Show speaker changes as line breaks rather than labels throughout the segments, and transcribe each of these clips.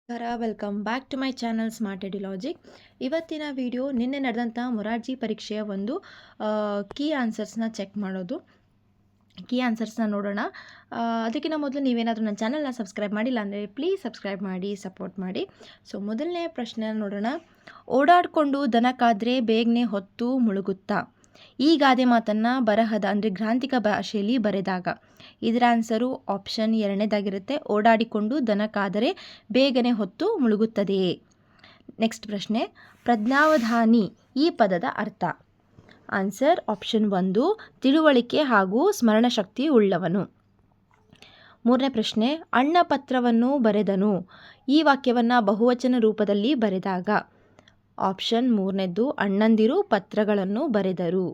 Welcome back to my channel smart ED logic. ಇವತ್ತಿನ video ನಿನ್ನೆ ನಡೆದಂಥ ಮೊರಾರ್ಜಿ ಪರೀಕ್ಷೆಯ ಒಂದು ಕೀ ಆನ್ಸರ್ಸ್ನ ಚೆಕ್ ಮಾಡೋದು. ಕೀ ಆನ್ಸರ್ಸ್ನ ನೋಡೋಣ. ಅದಕ್ಕಿಂತ ಮೊದಲು ನೀವೇನಾದರೂ ನನ್ನ ಚಾನಲ್ನ ಸಬ್ಸ್ಕ್ರೈಬ್ ಮಾಡಿಲ್ಲ ಅಂದರೆ ಪ್ಲೀಸ್ ಸಬ್ಸ್ಕ್ರೈಬ್ ಮಾಡಿ, ಸಪೋರ್ಟ್ ಮಾಡಿ. ಸೊ ಮೊದಲನೇ ಪ್ರಶ್ನೆ ನೋಡೋಣ. ಓಡಾಡಿಕೊಂಡು ದನ ಕಾದ್ರೆ ಬೇಗನೆ ಹೊತ್ತು ಮುಳುಗುತ್ತಾ. ಈ ಗಾದೆ ಮಾತನ್ನು ಬರಹದ ಅಂದರೆ ಗ್ರಾಂಥಿಕ ಭಾಷೆಯಲ್ಲಿ ಬರೆದಾಗ ಇದರ ಆನ್ಸರು ಆಪ್ಷನ್ ಎರಡನೇದಾಗಿರುತ್ತೆ. ಓಡಾಡಿಕೊಂಡು ದನ ಕಾದರೆ ಬೇಗನೆ ಹೊತ್ತು ಮುಳುಗುತ್ತದೆಯೇ. ನೆಕ್ಸ್ಟ್ ಪ್ರಶ್ನೆ. ಪ್ರಜ್ಞಾವಧಾನಿ ಈ ಪದದ ಅರ್ಥ. ಆನ್ಸರ್ ಆಪ್ಷನ್ 1, ತಿಳುವಳಿಕೆ ಹಾಗೂ ಸ್ಮರಣಶಕ್ತಿ ಉಳ್ಳವನು. ಮೂರನೇ ಪ್ರಶ್ನೆ. ಅಣ್ಣ ಪತ್ರವನ್ನು ಬರೆದನು ಈ ವಾಕ್ಯವನ್ನು ಬಹುವಚನ ರೂಪದಲ್ಲಿ ಬರೆದಾಗ. ಆಪ್ಷನ್ 3ನೇದು, ಅಣ್ಣಂದಿರು ಪತ್ರಗಳನ್ನು ಬರೆದರು.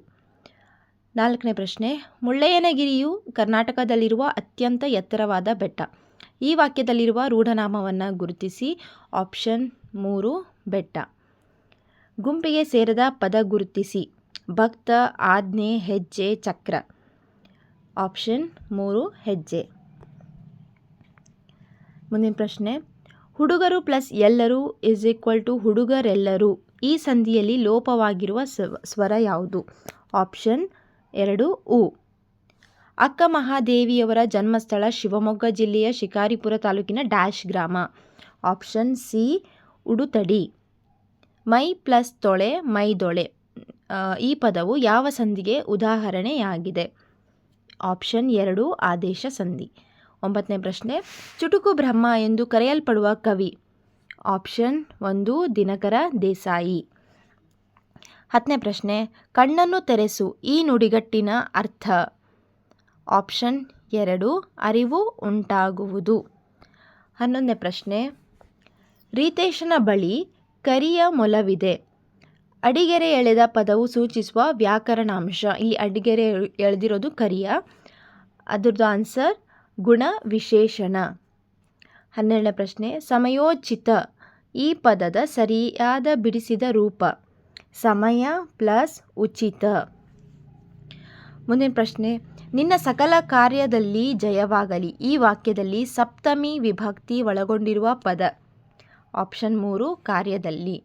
ನಾಲ್ಕನೇ ಪ್ರಶ್ನೆ. ಮುಳ್ಳಯ್ಯನಗಿರಿಯು ಕರ್ನಾಟಕದಲ್ಲಿರುವ ಅತ್ಯಂತ ಎತ್ತರವಾದ ಬೆಟ್ಟ. ಈ ವಾಕ್ಯದಲ್ಲಿರುವ ರೂಢನಾಮವನ್ನು ಗುರುತಿಸಿ. ಆಪ್ಷನ್ 3, ಬೆಟ್ಟ. ಗುಂಪಿಗೆ ಸೇರದ ಪದ ಗುರುತಿಸಿ. ಭಕ್ತ, ಆಜ್ಞೆ, ಹೆಜ್ಜೆ, ಚಕ್ರ. ಆಪ್ಷನ್ 3, ಹೆಜ್ಜೆ. ಮುಂದಿನ ಪ್ರಶ್ನೆ. ಹುಡುಗರು ಪ್ಲಸ್ ಎಲ್ಲರೂ ಇಸ್ ಈಕ್ವಲ್ ಟು ಹುಡುಗರೆಲ್ಲರೂ ಈ ಸಂಧಿಯಲ್ಲಿ ಲೋಪವಾಗಿರುವ ಸ್ವರ ಯಾವುದು. ಆಪ್ಷನ್ 2, ಉ. ಅಕ್ಕ ಮಹಾದೇವಿಯವರ ಜನ್ಮಸ್ಥಳ ಶಿವಮೊಗ್ಗ ಜಿಲ್ಲೆಯ ಶಿಕಾರಿಪುರ ತಾಲೂಕಿನ ಡ್ಯಾಶ್ ಗ್ರಾಮ. ಆಪ್ಷನ್ ಸಿ, ಉಡುತಡಿ. ಮೈ ಪ್ಲಸ್ ತೊಳೆ ಮೈದೊಳೆ ಈ ಪದವು ಯಾವ ಸಂಧಿಗೆ ಉದಾಹರಣೆಯಾಗಿದೆ. ಆಪ್ಷನ್ 2, ಆದೇಶ ಸಂಧಿ. 9ನೇ ಪ್ರಶ್ನೆ. ಚುಟುಕು ಬ್ರಹ್ಮ ಎಂದು ಕರೆಯಲ್ಪಡುವ ಕವಿ. ಆಪ್ಷನ್ 1, ದಿನಕರ ದೇಸಾಯಿ. 10ನೇ ಪ್ರಶ್ನೆ. ಕಣ್ಣನ್ನು ತೆರೆಸು ಈ ನುಡಿಗಟ್ಟಿನ ಅರ್ಥ. ಆಪ್ಷನ್ 2, ಅರಿವು ಉಂಟಾಗುವುದು. 11ನೇ ಪ್ರಶ್ನೆ. ರೀತೇಶನ ಬಳಿ ಕರಿಯ ಮೊಲವಿದೆ. ಅಡಿಗೆರೆ ಎಳೆದ ಪದವು ಸೂಚಿಸುವ ವ್ಯಾಕರಣಾಂಶ. ಇಲ್ಲಿ ಅಡಿಗೆರೆ ಎಳೆದಿರೋದು ಕರಿಯ, ಅದರದ್ದು ಆನ್ಸರ್ ಗುಣ ವಿಶೇಷಣ. 12ನೇ ಪ್ರಶ್ನೆ. ಸಮಯೋಚಿತ ಈ ಪದದ ಸರಿಯಾದ ಬಿಡಿಸಿದ ರೂಪ. ಸಮಯ ಪ್ಲಸ್ ಉಚಿತ. ಮುಂದಿನ ಪ್ರಶ್ನೆ. ನಿನ್ನ ಸಕಲ ಕಾರ್ಯದಲ್ಲಿ ಜಯವಾಗಲಿ ಈ ವಾಕ್ಯದಲ್ಲಿ ಸಪ್ತಮಿ ವಿಭಕ್ತಿ ಒಳಗೊಂಡಿರುವ ಪದ. ಆಪ್ಷನ್ 3, ಕಾರ್ಯದಲ್ಲಿ.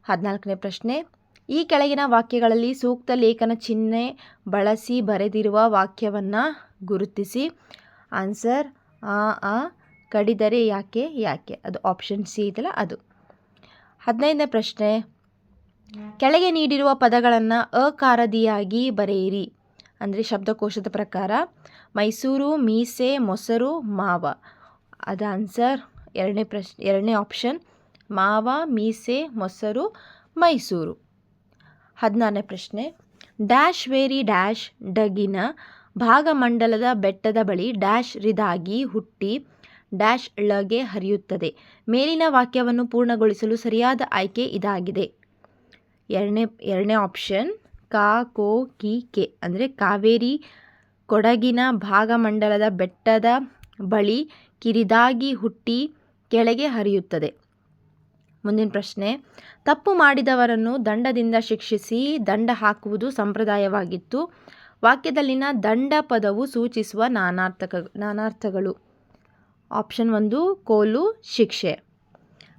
14ನೇ ಪ್ರಶ್ನೆ. ಈ ಕೆಳಗಿನ ವಾಕ್ಯಗಳಲ್ಲಿ ಸೂಕ್ತ ಲೇಖನ ಚಿಹ್ನೆ ಬಳಸಿ ಬರೆದಿರುವ ವಾಕ್ಯವನ್ನು ಗುರುತಿಸಿ. ಆನ್ಸರ್ ಆ ಕಡಿದರೆ ಯಾಕೆ ಯಾಕೆ ಅದು ಆಪ್ಷನ್ ಸಿ ಇದಲ್ಲ ಅದು. 15ನೇ ಪ್ರಶ್ನೆ. ಕೆಳಗೆ ನೀಡಿರುವ ಪದಗಳನ್ನು ಅಕಾರದಿಯಾಗಿ ಬರೆಯಿರಿ. ಅಂದರೆ ಶಬ್ದಕೋಶದ ಪ್ರಕಾರ. ಮೈಸೂರು, ಮೀಸೆ, ಮೊಸರು, ಮಾವ. ಅದು ಆನ್ಸರ್ ಎರಡನೇ ಆಪ್ಷನ್ ಮಾವ, ಮೀಸೆ, ಮೊಸರು, ಮೈಸೂರು. 16ನೇ ಪ್ರಶ್ನೆ. ಡ್ಯಾಶ್ ವೇರಿ ಡ್ಯಾಶ್ ಡಗಿನ ಭಾಗಮಂಡಲದ ಬೆಟ್ಟದ ಬಳಿ ಡ್ಯಾಶ್ ರಿದಾಗಿ ಹುಟ್ಟಿ ಡ್ಯಾಶ್ ಳಗೆ ಹರಿಯುತ್ತದೆ. ಮೇಲಿನ ವಾಕ್ಯವನ್ನು ಪೂರ್ಣಗೊಳಿಸಲು ಸರಿಯಾದ ಆಯ್ಕೆ ಇದಾಗಿದೆ. ಎರಡನೇ ಆಪ್ಷನ್ ಕಾ, ಕೋ, ಕಿ, ಕೆ. ಅಂದರೆ ಕಾವೇರಿ ಕೊಡಗಿನ ಭಾಗಮಂಡಲದ ಬೆಟ್ಟದ ಬಳಿ ಕಿರಿದಾಗಿ ಹುಟ್ಟಿ ಕೆಳಗೆ ಹರಿಯುತ್ತದೆ. ಮುಂದಿನ ಪ್ರಶ್ನೆ. ತಪ್ಪು ಮಾಡಿದವರನ್ನು ದಂಡದಿಂದ ಶಿಕ್ಷಿಸಿ ದಂಡ ಹಾಕುವುದು ಸಂಪ್ರದಾಯವಾಗಿತ್ತು. ವಾಕ್ಯದಲ್ಲಿನ ದಂಡ ಪದವು ಸೂಚಿಸುವ ನಾನಾರ್ಥಗಳು. ಆಪ್ಷನ್ 1, ಕೋಲು, ಶಿಕ್ಷೆ.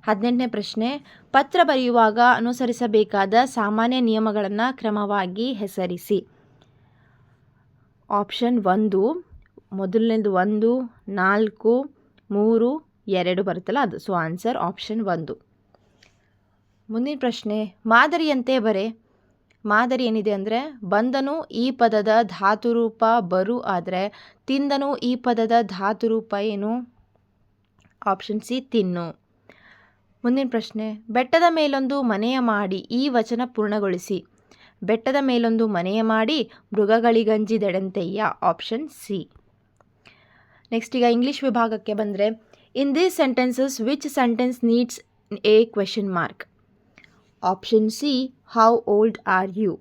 18ನೇ ಪ್ರಶ್ನೆ. ಪತ್ರ ಬರೆಯುವಾಗ ಅನುಸರಿಸಬೇಕಾದ ಸಾಮಾನ್ಯ ನಿಯಮಗಳನ್ನು ಕ್ರಮವಾಗಿ ಹೆಸರಿಸಿ. ಆಪ್ಷನ್ 1, ಮೊದಲನೇದು 1, 4, 3, 2 ಬರುತ್ತಲ್ಲ ಅದು. So answer option 1. ಮುಂದಿನ ಪ್ರಶ್ನೆ. ಮಾದರಿಯಂತೆ ಬರೆ. ಮಾದರಿ ಏನಿದೆ ಅಂದರೆ ಬಂದನು ಈ ಪದದ ಧಾತುರೂಪ ಬರು ಆದರೆ ತಿಂದನು ಈ ಪದದ ಧಾತುರೂಪ ಏನು. ಆಪ್ಷನ್ ಸಿ, ತಿನ್ನು. ಮುಂದಿನ ಪ್ರಶ್ನೆ. ಬೆಟ್ಟದ ಮೇಲೊಂದು ಮನೆಯ ಮಾಡಿ ಈ ವಚನ ಪೂರ್ಣಗೊಳಿಸಿ. ಬೆಟ್ಟದ ಮೇಲೊಂದು ಮನೆಯ ಮಾಡಿ ಮೃಗಗಳಿಗಂಜಿದೆಡೆಂತಯ್ಯ. Option C. ನೆಕ್ಸ್ಟ್ ಈಗ ಇಂಗ್ಲೀಷ್ ವಿಭಾಗಕ್ಕೆ ಬಂದರೆ. In these sentences which sentence needs a question mark. Option C, how old are you.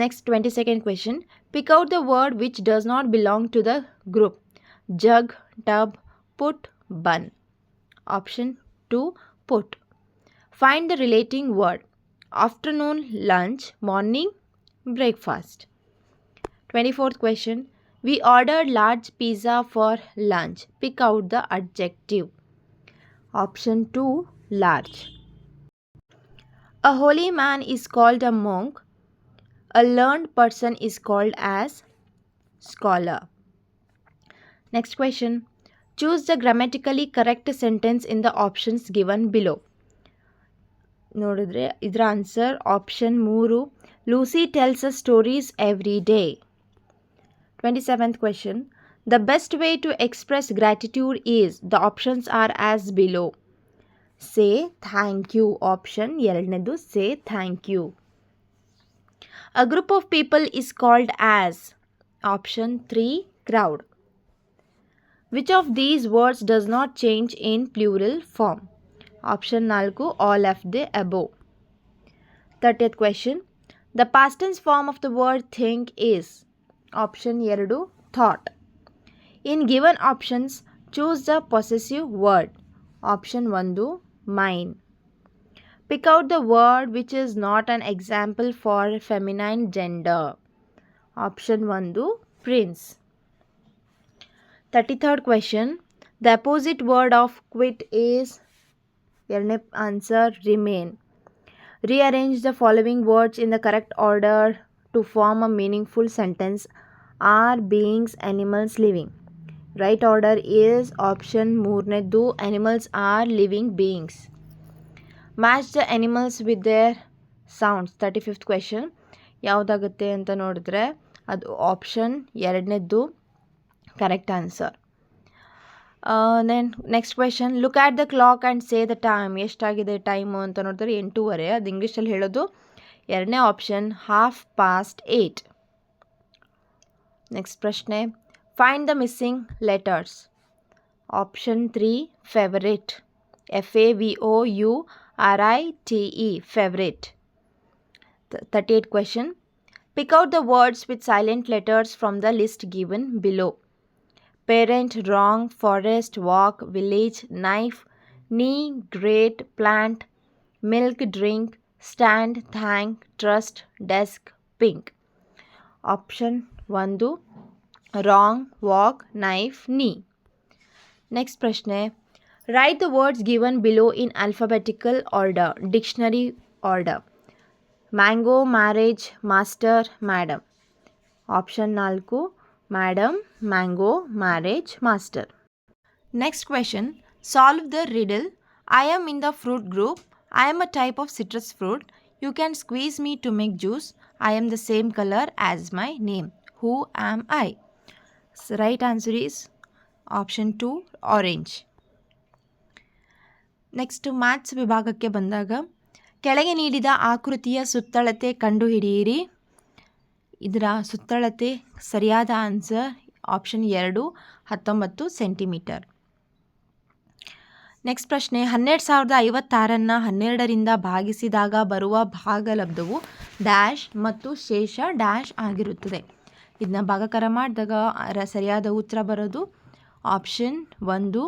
Next 22nd question. Pick out the word which does not belong to the group. Jug, tub, put, bun. Option 2, put. Find the relating word. Afternoon, lunch, morning, breakfast. 24th question. We ordered large pizza for lunch. Pick out the adjective. Option 2, large. A holy man is called a monk. A learned person is called as scholar. Next question. Choose the grammatically correct sentence in the options given below. ನೋಡಿದ್ರೆ ಇದರ answer option 3, Lucy tells us stories every day. 27th question. The best way to express gratitude is, the options are as below. Say thank you. Option 2, say thank you. A group of people is called as, option 3, crowd. Which of these words does not change in plural form? Option 4, all of the above. 30th question. The past tense form of the word think is, option 2, thought. In given options, choose the possessive word. Option 1, mine. Pick out the word which is not an example for feminine gender. Option 1, prince. 33rd question. The opposite word of quit is, answer, remain. Rearrange the following words in the correct order to form a meaningful sentence. Are beings animals living? Right order is option 3, animals are living beings. Match the animals with their sounds. 35th question. ಯಾವುದಾಗುತ್ತೆ ಅಂತ ನೋಡಿದ್ರೆ ಅದು option 2 correct answer. Then next question. Look at the clock and say the time. ಎಷ್ಟಾಗಿದೆ time ಅಂತ ನೋಡಿದ್ರೆ 8:30. ಅದು ಇಂಗ್ಲೀಷಲ್ಲಿ ಹೇಳೋದು 2ನೇ ಆಪ್ಷನ್ 8:30. ನೆಕ್ಸ್ಟ್ ಪ್ರಶ್ನೆ. Find the missing letters. Option 3, favourite. FAVOURITE, favorite. 38th question. Pick out the words with silent letters from the list given below. Parent, wrong. Forest, walk. Village, knife. Knee, great. Plant, milk, drink. Stand, thank. Trust, desk, pink. Option 1, wrong, walk, knife, knee. Next ಪ್ರಶ್ನೆ. Write the words given below in alphabetical order, dictionary order. Mango, marriage, master, madam. Option 4, madam, mango, marriage, master. Next question. Solve the riddle. I am in the fruit group. I am a type of citrus fruit. You can squeeze me to make juice. I am the same color as my name. Who am I? So right answer is option 2, orange. Next maths ವಿಭಾಗಕ್ಕೆ ಬಂದಾಗ ಕೆಳಗೆ ನೀಡಿದ ಆಕೃತಿಯ ಸುತ್ತಳತೆ ಕಂಡುಹಿಡಿಯಿರಿ. ಇದರ ಸುತ್ತಳತೆ ಸರಿಯಾದ answer option 2, 19 centimetre. Next ಪ್ರಶ್ನೆ. 12,056 12ರಿಂದ ಭಾಗಿಸಿದಾಗ ಬರುವ ಭಾಗಲಬ್ಧವು ಡ್ಯಾಶ್ ಮತ್ತು ಶೇಷ ಡ್ಯಾಶ್ ಆಗಿರುತ್ತದೆ. ಇದನ್ನ ಭಾಗಾಕಾರ ಮಾಡಿದಾಗ ಸರಿಯಾದ ಉತ್ತರ ಬರೋದು ಆಪ್ಷನ್ 1,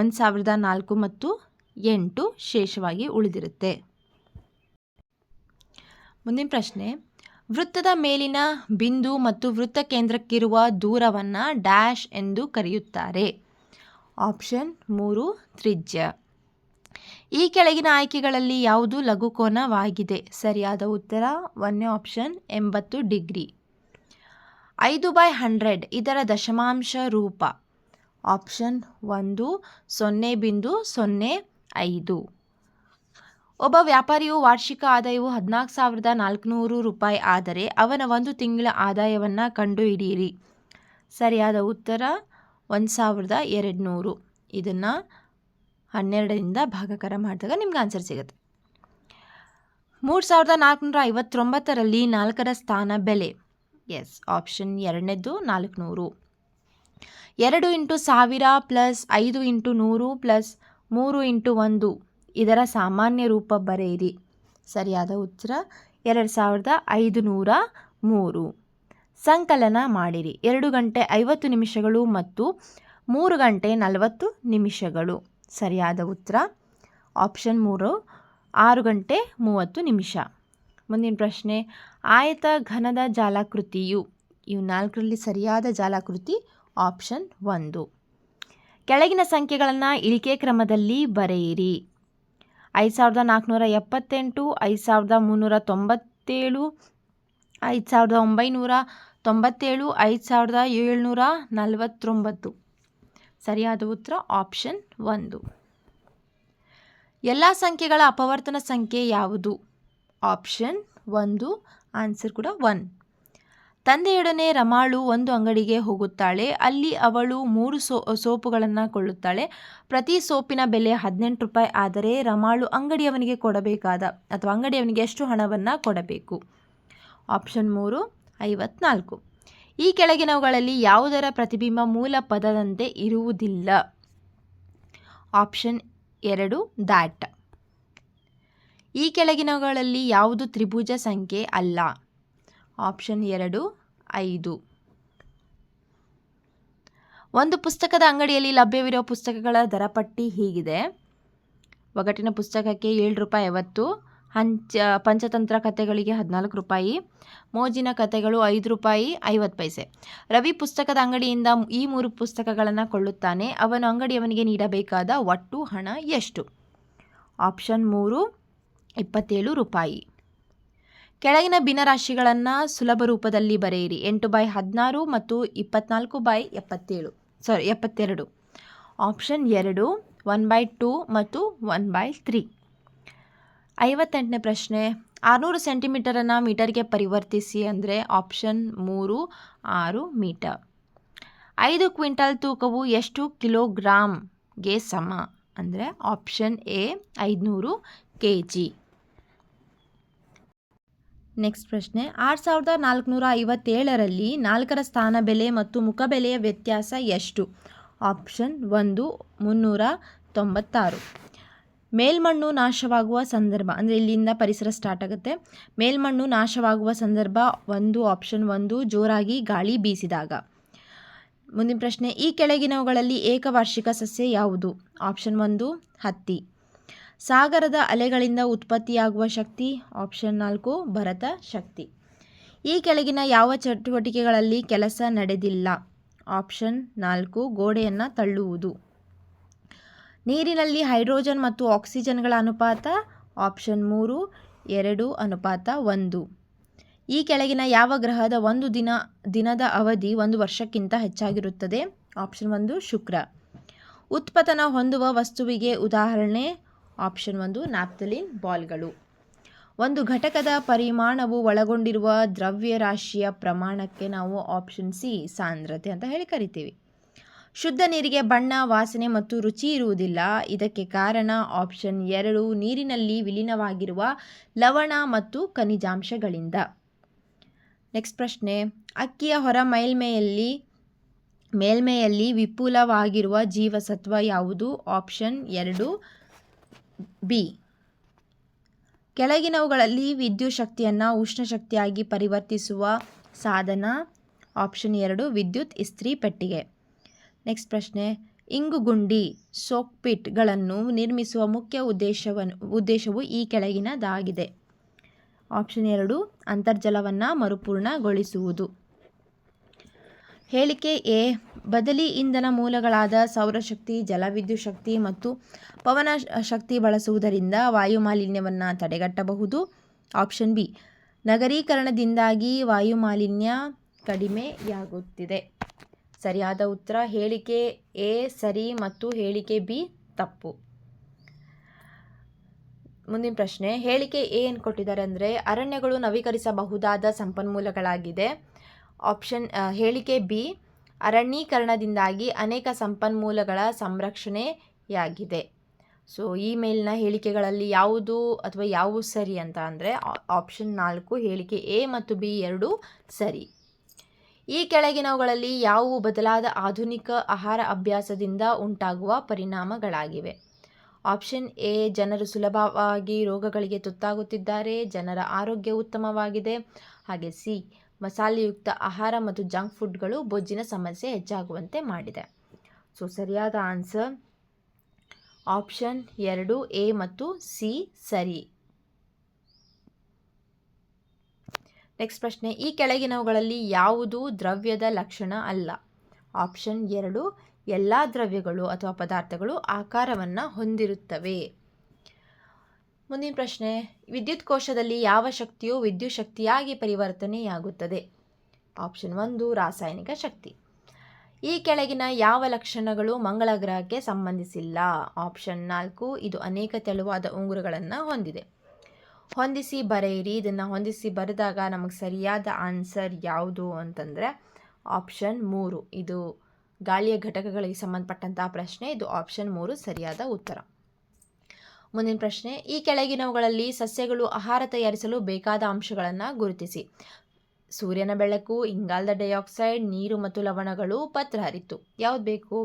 1004 ಮತ್ತು 8 ಶೇಷವಾಗಿ ಉಳಿದಿರುತ್ತೆ. ಮುಂದಿನ ಪ್ರಶ್ನೆ. ವೃತ್ತದ ಮೇಲಿನ ಬಿಂದು ಮತ್ತು ವೃತ್ತ ಕೇಂದ್ರಕ್ಕಿರುವ ದೂರವನ್ನು ಡ್ಯಾಶ್ ಎಂದು ಕರೆಯುತ್ತಾರೆ. ಆಪ್ಷನ್ 3, ತ್ರಿಜ್ಯ. ಈ ಕೆಳಗಿನ ಆಯ್ಕೆಗಳಲ್ಲಿ ಯಾವುದು ಲಘುಕೋನವಾಗಿದೆ? ಸರಿಯಾದ ಉತ್ತರ 1ನೇ ಆಪ್ಷನ್ 80 ಡಿಗ್ರಿ. 5/100 ಇದರ ದಶಮಾಂಶ ರೂಪ. ಆಪ್ಷನ್ 1, 0.05. ಒಬ್ಬ ವ್ಯಾಪಾರಿಯು ವಾರ್ಷಿಕ ಆದಾಯವು 14,400 ರೂಪಾಯಿ ಆದರೆ ಅವನ 1 ತಿಂಗಳ ಆದಾಯವನ್ನು ಕಂಡುಹಿಡಿಯಿರಿ. ಸರಿಯಾದ ಉತ್ತರ 1,200. ಇದನ್ನು 12ರಿಂದ ಭಾಗಾಕಾರ ಮಾಡಿದಾಗ ನಿಮ್ಗೆ ಆನ್ಸರ್ ಸಿಗುತ್ತೆ. 3,459ರಲ್ಲಿ 4ರ ಸ್ಥಾನ ಬೆಲೆ. ಎಸ್, ಆಪ್ಷನ್ 2ನೇದು 400. 2 × 1000 ಪ್ಲಸ್ 5 × 100 ಪ್ಲಸ್ 3 × 1 ಇದರ ಸಾಮಾನ್ಯ ರೂಪ ಬರೆಯಿರಿ. ಸರಿಯಾದ ಉತ್ತರ 2,503. ಸಂಕಲನ ಮಾಡಿರಿ. 2 ಗಂಟೆ 50 ನಿಮಿಷಗಳು ಮತ್ತು 3 ಗಂಟೆ 40 ನಿಮಿಷಗಳು. ಸರಿಯಾದ ಉತ್ತರ ಆಪ್ಷನ್ 3, 6 ಗಂಟೆ 30 ನಿಮಿಷ. ಮುಂದಿನ ಪ್ರಶ್ನೆ. ಆಯತ ಘನದ ಜಾಲಾಕೃತಿಯು. ಇವು 4ರಲ್ಲಿ ಸರಿಯಾದ ಜಾಲಾಕೃತಿ ಆಪ್ಷನ್ 1. ಕೆಳಗಿನ ಸಂಖ್ಯೆಗಳನ್ನು ಇಳಿಕೆ ಕ್ರಮದಲ್ಲಿ ಬರೆಯಿರಿ. 5478, 5397, 5997, 5749. ಸರಿಯಾದ ಉತ್ತರ ಆಪ್ಷನ್ 1. ಎಲ್ಲ ಸಂಖ್ಯೆಗಳ ಅಪವರ್ತನ ಸಂಖ್ಯೆ ಯಾವುದು? ಆಪ್ಷನ್ 1, ಆನ್ಸರ್ ಕೂಡ 1. ತಂದೆಯೊಡನೆ ರಮಾಳು ಒಂದು ಅಂಗಡಿಗೆ ಹೋಗುತ್ತಾಳೆ. ಅಲ್ಲಿ ಅವಳು 3 ಸೋಪುಗಳನ್ನು ಕೊಳ್ಳುತ್ತಾಳೆ. ಪ್ರತಿ ಸೋಪಿನ ಬೆಲೆ 18 ರೂಪಾಯಿ. ಆದರೆ ರಮಾಳು ಅಂಗಡಿಯವನಿಗೆ ಕೊಡಬೇಕಾದ ಅಥವಾ ಅಂಗಡಿಯವನಿಗೆ ಎಷ್ಟು ಹಣವನ್ನು ಕೊಡಬೇಕು? ಆಪ್ಷನ್ 3, 54. ಈ ಕೆಳಗಿನವುಗಳಲ್ಲಿ ಯಾವುದರ ಪ್ರತಿಬಿಂಬ ಮೂಲ ಪದದಂತೆ ಇರುವುದಿಲ್ಲ? Option 2, that. ಈ ಕೆಳಗಿನವುಗಳಲ್ಲಿ ಯಾವುದು ತ್ರಿಭುಜ ಸಂಖ್ಯೆ ಅಲ್ಲ? ಆಪ್ಷನ್ 2, 5. ಒಂದು ಪುಸ್ತಕದ ಅಂಗಡಿಯಲ್ಲಿ ಲಭ್ಯವಿರುವ ಪುಸ್ತಕಗಳ ದರಪಟ್ಟಿ ಹೀಗಿದೆ. ಒಗಟಿನ ಪುಸ್ತಕಕ್ಕೆ 7 ರೂಪಾಯಿ 50, ಪಂಚತಂತ್ರ ಕಥೆಗಳಿಗೆ 14 ರೂಪಾಯಿ, ಮೋಜಿನ ಕಥೆಗಳು 5 ರೂಪಾಯಿ 50 ಪೈಸೆ. ರವಿ ಪುಸ್ತಕದ ಅಂಗಡಿಯಿಂದ ಈ 3 ಪುಸ್ತಕಗಳನ್ನು ಕೊಳ್ಳುತ್ತಾನೆ. ಅವನು ಅಂಗಡಿಯವನಿಗೆ ನೀಡಬೇಕಾದ ಒಟ್ಟು ಹಣ ಎಷ್ಟು? ಆಪ್ಷನ್ 3, 27 ರೂಪಾಯಿ. ಕೆಳಗಿನ ಭಿನ್ನರಾಶಿಗಳನ್ನು ಸುಲಭ ರೂಪದಲ್ಲಿ ಬರೆಯಿರಿ. 8/16 ಮತ್ತು 24/72. ಆಪ್ಷನ್ 2, 1/2 ಮತ್ತು 1/3. 58ನೇ ಪ್ರಶ್ನೆ, 600 ಸೆಂಟಿಮೀಟರನ್ನು ಮೀಟರ್ಗೆ ಪರಿವರ್ತಿಸಿ ಅಂದರೆ ಆಪ್ಷನ್ 3, 6 ಮೀಟರ್. 5 ಕ್ವಿಂಟಲ್ ತೂಕವು ಎಷ್ಟು ಕಿಲೋಗ್ರಾಮ್ಗೆ ಸಮ ಅಂದರೆ ಆಪ್ಷನ್ ಎ 500 kg. ನೆಕ್ಸ್ಟ್ ಪ್ರಶ್ನೆ, 6457ರಲ್ಲಿ 4ರ ಸ್ಥಾನ ಬೆಲೆ ಮತ್ತು ಮುಖಬೆಲೆಯ ವ್ಯತ್ಯಾಸ ಎಷ್ಟು? ಆಪ್ಷನ್ 1, 396. ಮೇಲ್ಮಣ್ಣು ನಾಶವಾಗುವ ಸಂದರ್ಭ ಅಂದರೆ ಇಲ್ಲಿಂದ ಪರಿಸರ ಸ್ಟಾರ್ಟ್ ಆಗುತ್ತೆ. ಮೇಲ್ಮಣ್ಣು ನಾಶವಾಗುವ ಸಂದರ್ಭ 1, ಆಪ್ಷನ್ 1, ಜೋರಾಗಿ ಗಾಳಿ ಬೀಸಿದಾಗ. ಮುಂದಿನ ಪ್ರಶ್ನೆ, ಈ ಕೆಳಗಿನವುಗಳಲ್ಲಿ ಏಕವಾರ್ಷಿಕ ಸಸ್ಯ ಯಾವುದು? ಆಪ್ಷನ್ 1, ಹತ್ತಿ. ಸಾಗರದ ಅಲೆಗಳಿಂದ ಉತ್ಪತ್ತಿಯಾಗುವ ಶಕ್ತಿ? ಆಪ್ಷನ್ 4, ಭರತ ಶಕ್ತಿ. ಈ ಕೆಳಗಿನ ಯಾವ ಚಟುವಟಿಕೆಗಳಲ್ಲಿ ಕೆಲಸ ನಡೆದಿಲ್ಲ? ಆಪ್ಷನ್ 4, ಗೋಡೆಯನ್ನು ತಳ್ಳುವುದು. ನೀರಿನಲ್ಲಿ ಹೈಡ್ರೋಜನ್ ಮತ್ತು ಆಕ್ಸಿಜನ್ಗಳ ಅನುಪಾತ? ಆಪ್ಷನ್ 3, 2:1. ಈ ಕೆಳಗಿನ ಯಾವ ಗ್ರಹದ ಒಂದು ದಿನದ ಅವಧಿ 1 ವರ್ಷಕ್ಕಿಂತ ಹೆಚ್ಚಾಗಿರುತ್ತದೆ? ಆಪ್ಷನ್ 1, ಶುಕ್ರ. ಉತ್ಪತನ ಹೊಂದುವ ವಸ್ತುವಿಗೆ ಉದಾಹರಣೆ? ಆಪ್ಷನ್ 1, ನ್ಯಾಪ್ಥಲಿನ್ ಬಾಲ್ಗಳು. ಒಂದು ಘಟಕದ ಪರಿಮಾಣವು ಒಳಗೊಂಡಿರುವ ದ್ರವ್ಯರಾಶಿಯ ಪ್ರಮಾಣಕ್ಕೆ ನಾವು ಆಪ್ಷನ್ ಸಿ, ಸಾಂದ್ರತೆ ಅಂತ ಹೇಳಿ ಕರಿತೀವಿ. ಶುದ್ಧ ನೀರಿಗೆ ಬಣ್ಣ, ವಾಸನೆ ಮತ್ತು ರುಚಿ ಇರುವುದಿಲ್ಲ. ಇದಕ್ಕೆ ಕಾರಣ? ಆಪ್ಷನ್ 2, ನೀರಿನಲ್ಲಿ ವಿಲೀನವಾಗಿರುವ ಲವಣ ಮತ್ತು ಖನಿಜಾಂಶಗಳಿಂದ. ನೆಕ್ಸ್ಟ್ ಪ್ರಶ್ನೆ, ಅಕ್ಕಿಯ ಹೊರ ಮೇಲ್ಮೆಯಲ್ಲಿ ವಿಪುಲವಾಗಿರುವ ಜೀವಸತ್ವ ಯಾವುದು? Option 2, B. ಕೆಳಗಿನವುಗಳಲ್ಲಿ ವಿದ್ಯುತ್ ಶಕ್ತಿಯನ್ನು ಉಷ್ಣ ಶಕ್ತಿಯಾಗಿ ಪರಿವರ್ತಿಸುವ ಸಾಧನ? ಆಪ್ಷನ್ 2, ವಿದ್ಯುತ್ ಇಸ್ತ್ರಿ ಪೆಟ್ಟಿಗೆ. ನೆಕ್ಸ್ಟ್ ಪ್ರಶ್ನೆ, ಇಂಗುಗುಂಡಿ ಸೋಕ್ಪಿಟ್ಗಳನ್ನು ನಿರ್ಮಿಸುವ ಮುಖ್ಯ ಉದ್ದೇಶವು ಈ ಕೆಳಗಿನದಾಗಿದೆ. ಆಪ್ಷನ್ 2, ಅಂತರ್ಜಲವನ್ನು ಮರುಪೂರ್ಣಗೊಳಿಸುವುದು. ಹೇಳಿಕೆ ಎ, ಬದಲಿ ಇಂಧನ ಮೂಲಗಳಾದ ಸೌರಶಕ್ತಿ, ಜಲವಿದ್ಯುತ್ ಶಕ್ತಿ ಮತ್ತು ಪವನ ಶಕ್ತಿ ಬಳಸುವುದರಿಂದ ವಾಯುಮಾಲಿನ್ಯವನ್ನು ತಡೆಗಟ್ಟಬಹುದು. ಆಪ್ಷನ್ ಬಿ, ನಗರೀಕರಣದಿಂದಾಗಿ ವಾಯುಮಾಲಿನ್ಯ ಕಡಿಮೆಯಾಗುತ್ತಿದೆ. ಸರಿಯಾದ ಉತ್ತರ ಹೇಳಿಕೆ ಎ ಸರಿ ಮತ್ತು ಹೇಳಿಕೆ ಬಿ ತಪ್ಪು. ಮುಂದಿನ ಪ್ರಶ್ನೆ, ಹೇಳಿಕೆ ಎ ಏನು ಕೊಟ್ಟಿದ್ದಾರೆ ಅಂದರೆ ಅರಣ್ಯಗಳು ನವೀಕರಿಸಬಹುದಾದ ಸಂಪನ್ಮೂಲಗಳಾಗಿದೆ. ಹೇಳಿಕೆ ಬಿ, ಅರಣ್ಯೀಕರಣದಿಂದಾಗಿ ಅನೇಕ ಸಂಪನ್ಮೂಲಗಳ ಸಂರಕ್ಷಣೆಯಾಗಿದೆ. ಸೊ ಈ ಮೇಲಿನ ಹೇಳಿಕೆಗಳಲ್ಲಿ ಯಾವುದು ಅಥವಾ ಯಾವುವು ಸರಿ ಅಂತ ಅಂದರೆ ಆಪ್ಷನ್ 4, ಹೇಳಿಕೆ ಎ ಮತ್ತು ಬಿ ಎರಡೂ ಸರಿ. ಈ ಕೆಳಗಿನವುಗಳಲ್ಲಿ ಯಾವುವು ಬದಲಾದ ಆಧುನಿಕ ಆಹಾರ ಅಭ್ಯಾಸದಿಂದ ಉಂಟಾಗುವ ಪರಿಣಾಮಗಳಾಗಿವೆ? ಆಪ್ಷನ್ ಎ, ಜನರು ಸುಲಭವಾಗಿ ರೋಗಗಳಿಗೆ ತುತ್ತಾಗುತ್ತಿದ್ದಾರೆ, ಜನರ ಆರೋಗ್ಯ ಉತ್ತಮವಾಗಿದೆ. ಹಾಗೆ ಸಿ, ಮಸಾಲೆಯುಕ್ತ ಆಹಾರ ಮತ್ತು ಜಂಕ್ ಫುಡ್ಗಳು ಬೊಜ್ಜಿನ ಸಮಸ್ಯೆ ಹೆಚ್ಚಾಗುವಂತೆ ಮಾಡಿದೆ. ಸೊ ಸರಿಯಾದ ಆನ್ಸರ್ ಆಪ್ಷನ್ 2, ಎ ಮತ್ತು ಸಿ ಸರಿ. ನೆಕ್ಸ್ಟ್ ಪ್ರಶ್ನೆ, ಈ ಕೆಳಗಿನವುಗಳಲ್ಲಿ ಯಾವುದು ದ್ರವ್ಯದ ಲಕ್ಷಣ ಅಲ್ಲ? ಆಪ್ಷನ್ 2, ಎಲ್ಲ ದ್ರವ್ಯಗಳು ಅಥವಾ ಪದಾರ್ಥಗಳು ಆಕಾರವನ್ನು ಹೊಂದಿರುತ್ತವೆ. ಮುಂದಿನ ಪ್ರಶ್ನೆ, ವಿದ್ಯುತ್ ಕೋಶದಲ್ಲಿ ಯಾವ ಶಕ್ತಿಯು ವಿದ್ಯುತ್ ಶಕ್ತಿಯಾಗಿ ಪರಿವರ್ತನೆಯಾಗುತ್ತದೆ? ಆಪ್ಷನ್ 1 ರಾಸಾಯನಿಕ ಶಕ್ತಿ. ಈ ಕೆಳಗಿನ ಯಾವ ಲಕ್ಷಣಗಳು ಮಂಗಳ ಗ್ರಹಕ್ಕೆ ಸಂಬಂಧಿಸಿಲ್ಲ? ಆಪ್ಷನ್ 4 ಇದು ಅನೇಕ ತೆಳುವಾದ ಉಂಗುರಗಳನ್ನು ಹೊಂದಿದೆ. ಹೊಂದಿಸಿ ಬರೆಯಿರಿ. ಇದನ್ನು ಹೊಂದಿಸಿ ಬರೆದಾಗ ನಮಗೆ ಸರಿಯಾದ ಆನ್ಸರ್ ಯಾವುದು ಅಂತಂದರೆ ಆಪ್ಷನ್ 3. ಇದು ಗಾಳಿಯ ಘಟಕಗಳಿಗೆ ಸಂಬಂಧಪಟ್ಟಂತಹ ಪ್ರಶ್ನೆ. ಇದು ಆಪ್ಷನ್ 3 ಸರಿಯಾದ ಉತ್ತರ. ಮುಂದಿನ ಪ್ರಶ್ನೆ, ಈ ಕೆಳಗಿನವುಗಳಲ್ಲಿ ಸಸ್ಯಗಳು ಆಹಾರ ತಯಾರಿಸಲು ಬೇಕಾದ ಅಂಶಗಳನ್ನು ಗುರುತಿಸಿ. ಸೂರ್ಯನ ಬೆಳಕು, ಇಂಗಾಲದ ಡೈಆಕ್ಸೈಡ್, ನೀರು ಮತ್ತು ಲವಣಗಳು, ಪತ್ರಹರಿತು. ಯಾವ್ದು ಬೇಕು?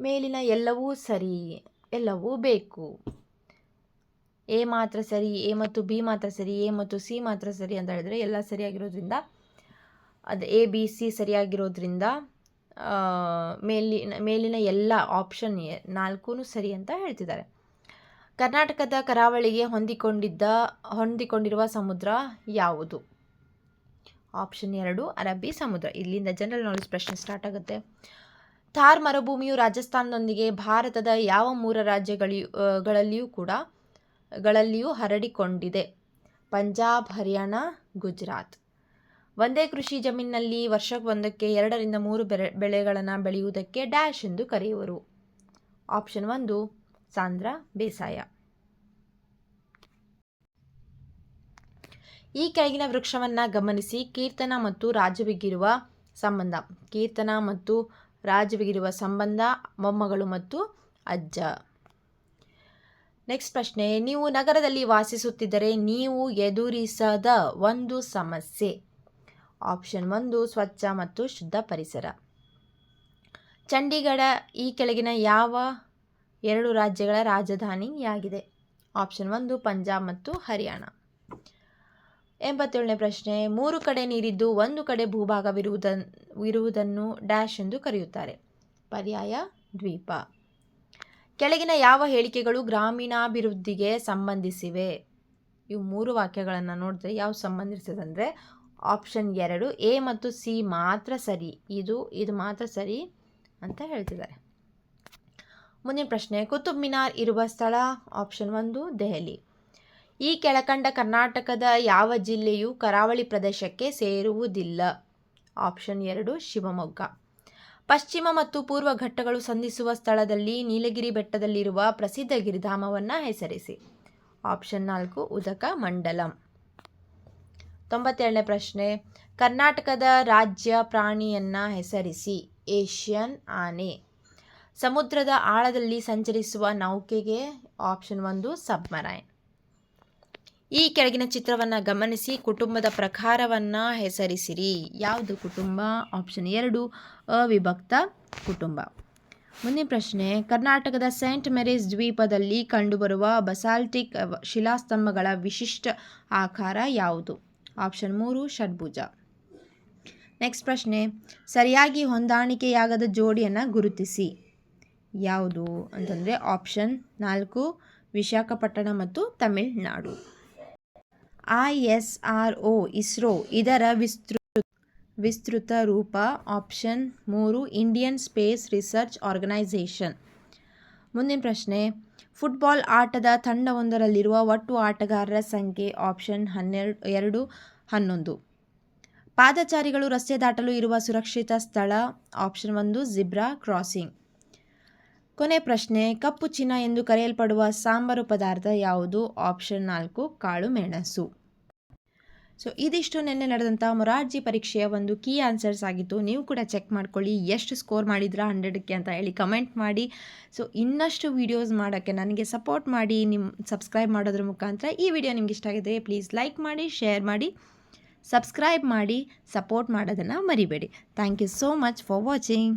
ಮೇಲಿನ ಎಲ್ಲವೂ ಸರಿ, ಎಲ್ಲವೂ ಬೇಕು. ಎ ಮಾತ್ರ ಸರಿ, ಎ ಮತ್ತು ಬಿ ಮಾತ್ರ ಸರಿ, ಎ ಮತ್ತು ಸಿ ಮಾತ್ರ ಸರಿ ಅಂತ ಹೇಳಿದ್ರೆ ಎಲ್ಲ ಸರಿಯಾಗಿರೋದ್ರಿಂದ ಅದು ಎ ಬಿ ಸಿ ಸರಿಯಾಗಿರೋದ್ರಿಂದ ಮೇಲಿನ ಎಲ್ಲ ಆಪ್ಷನ್ 4 ಸರಿ ಅಂತ ಹೇಳ್ತಿದ್ದಾರೆ. ಕರ್ನಾಟಕದ ಕರಾವಳಿಗೆ ಹೊಂದಿಕೊಂಡಿರುವ ಸಮುದ್ರ ಯಾವುದು? ಆಪ್ಷನ್ 2 ಅರಬ್ಬಿ ಸಮುದ್ರ. ಇಲ್ಲಿಂದ ಜನರಲ್ ನಾಲೆಜ್ ಪ್ರಶ್ನೆ ಸ್ಟಾರ್ಟ್ ಆಗುತ್ತೆ. ಥಾರ್ ಮರುಭೂಮಿಯು ರಾಜಸ್ಥಾನದೊಂದಿಗೆ ಭಾರತದ ಯಾವ 3 ರಾಜ್ಯಗಳಲ್ಲಿಯೂ ಹರಡಿಕೊಂಡಿದೆ? ಪಂಜಾಬ್, ಹರಿಯಾಣ, ಗುಜರಾತ್. ಒಂದೇ ಕೃಷಿ ಜಮೀನಿನಲ್ಲಿ ವರ್ಷವೊಂದಕ್ಕೆ 2 ರಿಂದ 3 ಬೆಳೆಗಳನ್ನು ಬೆಳೆಯುವುದಕ್ಕೆ ಡ್ಯಾಶ್ ಎಂದು ಕರೆಯುವರು? ಆಪ್ಷನ್ 1 ಸಾಂದ್ರ ಬೇಸಾಯ. ಈ ಕೆಳಗಿನ ವೃಕ್ಷವನ್ನು ಗಮನಿಸಿ. ಕೀರ್ತನ ಮತ್ತು ರಾಜುವಿಗಿರುವ ಸಂಬಂಧ. ಕೀರ್ತನ ಮತ್ತು ರಾಜುವಿಗಿರುವ ಸಂಬಂಧ ಮೊಮ್ಮಗಳು ಮತ್ತು ಅಜ್ಜ. ನೆಕ್ಸ್ಟ್ ಪ್ರಶ್ನೆ, ನೀವು ನಗರದಲ್ಲಿ ವಾಸಿಸುತ್ತಿದ್ದರೆ ನೀವು ಎದುರಿಸದ ಒಂದು ಸಮಸ್ಯೆ. ಆಪ್ಷನ್ 1 ಸ್ವಚ್ಛ ಮತ್ತು ಶುದ್ಧ ಪರಿಸರ. ಚಂಡೀಗಢ ಈ ಕೆಳಗಿನ ಯಾವ 2 ರಾಜ್ಯಗಳ ರಾಜಧಾನಿಯಾಗಿದೆ? ಆಪ್ಷನ್ 1 ಪಂಜಾಬ್ ಮತ್ತು ಹರಿಯಾಣ. 87ನೇ ಪ್ರಶ್ನೆ, 3 ಕಡೆ ನೀರಿದ್ದು 1 ಕಡೆ ಭೂಭಾಗವಿರುವುದನ್ನು ಡ್ಯಾಶ್ ಎಂದು ಕರೆಯುತ್ತಾರೆ? ಪರ್ಯಾಯ ದ್ವೀಪ. ಕೆಳಗಿನ ಯಾವ ಹೇಳಿಕೆಗಳು ಗ್ರಾಮೀಣಾಭಿವೃದ್ಧಿಗೆ ಸಂಬಂಧಿಸಿವೆ? ಇವು 3 ವಾಕ್ಯಗಳನ್ನು ನೋಡಿದ್ರೆ ಯಾವ ಸಂಬಂಧಿಸಿದೆ ಅಂದರೆ ಆಪ್ಷನ್ 2 ಎ ಮತ್ತು ಸಿ ಮಾತ್ರ ಸರಿ, ಇದು ಮಾತ್ರ ಸರಿ ಅಂತ ಹೇಳ್ತಿದ್ದಾರೆ. ಮುಂದಿನ ಪ್ರಶ್ನೆ, ಕುತುಬ್ ಮಿನಾರ್ ಇರುವ ಸ್ಥಳ? ಆಪ್ಷನ್ 1 ದೆಹಲಿ. ಈ ಕೆಳಕಂಡ ಕರ್ನಾಟಕದ ಯಾವ ಜಿಲ್ಲೆಯು ಕರಾವಳಿ ಪ್ರದೇಶಕ್ಕೆ ಸೇರುವುದಿಲ್ಲ? ಆಪ್ಷನ್ 2 ಶಿವಮೊಗ್ಗ. ಪಶ್ಚಿಮ ಮತ್ತು ಪೂರ್ವ ಘಟ್ಟಗಳು ಸಂಧಿಸುವ ಸ್ಥಳದಲ್ಲಿ ನೀಲಗಿರಿ ಬೆಟ್ಟದಲ್ಲಿರುವ ಪ್ರಸಿದ್ಧ ಗಿರಿಧಾಮವನ್ನು ಹೆಸರಿಸಿ? ಆಪ್ಷನ್ 4 ಉದಕ ಮಂಡಲಂ. 97ನೇ ಪ್ರಶ್ನೆ, ಕರ್ನಾಟಕದ ರಾಜ್ಯ ಪ್ರಾಣಿಯನ್ನು ಹೆಸರಿಸಿ? ಏಷ್ಯನ್ ಆನೆ. ಸಮುದ್ರದ ಆಳದಲ್ಲಿ ಸಂಚರಿಸುವ ನೌಕೆಗೆ? Option 1 submarine. ಈ ಕೆಳಗಿನ ಚಿತ್ರವನ್ನು ಗಮನಿಸಿ ಕುಟುಂಬದ ಪ್ರಕಾರವನ್ನು ಹೆಸರಿಸಿರಿ? ಯಾವುದು ಕುಟುಂಬ? ಆಪ್ಷನ್ 2 ಅವಿಭಕ್ತ ಕುಟುಂಬ. ಮುಂದಿನ ಪ್ರಶ್ನೆ, ಕರ್ನಾಟಕದ ಸೇಂಟ್ ಮೇರೀಸ್ ದ್ವೀಪದಲ್ಲಿ ಕಂಡುಬರುವ ಬಸಾಲ್ಟಿಕ್ ಶಿಲಾಸ್ತಂಭಗಳ ವಿಶಿಷ್ಟ ಆಕಾರ ಯಾವುದು? ಆಪ್ಷನ್ 3 ಷಡ್ಭುಜ. ನೆಕ್ಸ್ಟ್ ಪ್ರಶ್ನೆ, ಸರಿಯಾಗಿ ಹೊಂದಾಣಿಕೆಯಾಗದ ಜೋಡಿಯನ್ನು ಗುರುತಿಸಿ? ಯಾವುದು ಅಂತಂದರೆ ಆಪ್ಷನ್ 4 ವಿಶಾಖಪಟ್ಟಣ ಮತ್ತು ತಮಿಳುನಾಡು. ISRO ಇಸ್ರೋ ಇದರ ವಿಸ್ತೃತ ರೂಪ? Option 3 Indian space research organisation. ಮುಂದಿನ ಪ್ರಶ್ನೆ, ಫುಟ್ಬಾಲ್ ಆಟದ ತಂಡವೊಂದರಲ್ಲಿರುವ ಒಟ್ಟು ಆಟಗಾರರ ಸಂಖ್ಯೆ? ಆಪ್ಷನ್ 2 11. ಪಾದಚಾರಿಗಳು ರಸ್ತೆ ದಾಟಲು ಇರುವ ಸುರಕ್ಷಿತ ಸ್ಥಳ? Option 1 zebra crossing. ಕೊನೆ ಪ್ರಶ್ನೆ, ಕಪ್ಪು ಚಿನ್ನ ಎಂದು ಕರೆಯಲ್ಪಡುವ ಸಾಂಬಾರು ಪದಾರ್ಥ ಯಾವುದು? ಆಪ್ಷನ್ 4 ಕಾಳು ಮೆಣಸು. ಸೊ ಇದಿಷ್ಟು ನಿನ್ನೆ ನಡೆದಂಥ ಮೊರಾರ್ಜಿ ಪರೀಕ್ಷೆಯ ಒಂದು ಕೀ ಆನ್ಸರ್ಸ್ ಆಗಿತ್ತು. ನೀವು ಕೂಡ ಚೆಕ್ ಮಾಡ್ಕೊಳ್ಳಿ, ಎಷ್ಟು ಸ್ಕೋರ್ ಮಾಡಿದ್ರಾ 100ಕ್ಕೆ ಅಂತ ಹೇಳಿ ಕಮೆಂಟ್ ಮಾಡಿ. ಸೊ ಇನ್ನಷ್ಟು ವೀಡಿಯೋಸ್ ಮಾಡೋಕ್ಕೆ ನನಗೆ ಸಪೋರ್ಟ್ ಮಾಡಿ, ಸಬ್ಸ್ಕ್ರೈಬ್ ಮಾಡೋದ್ರ ಮುಖಾಂತರ. ಈ ವಿಡಿಯೋ ನಿಮ್ಗೆ ಇಷ್ಟ ಆಗಿದೆ ಪ್ಲೀಸ್ ಲೈಕ್ ಮಾಡಿ, ಶೇರ್ ಮಾಡಿ, ಸಬ್ಸ್ಕ್ರೈಬ್ ಮಾಡಿ, ಸಪೋರ್ಟ್ ಮಾಡೋದನ್ನು ಮರಿಬೇಡಿ. Thank you so much for watching.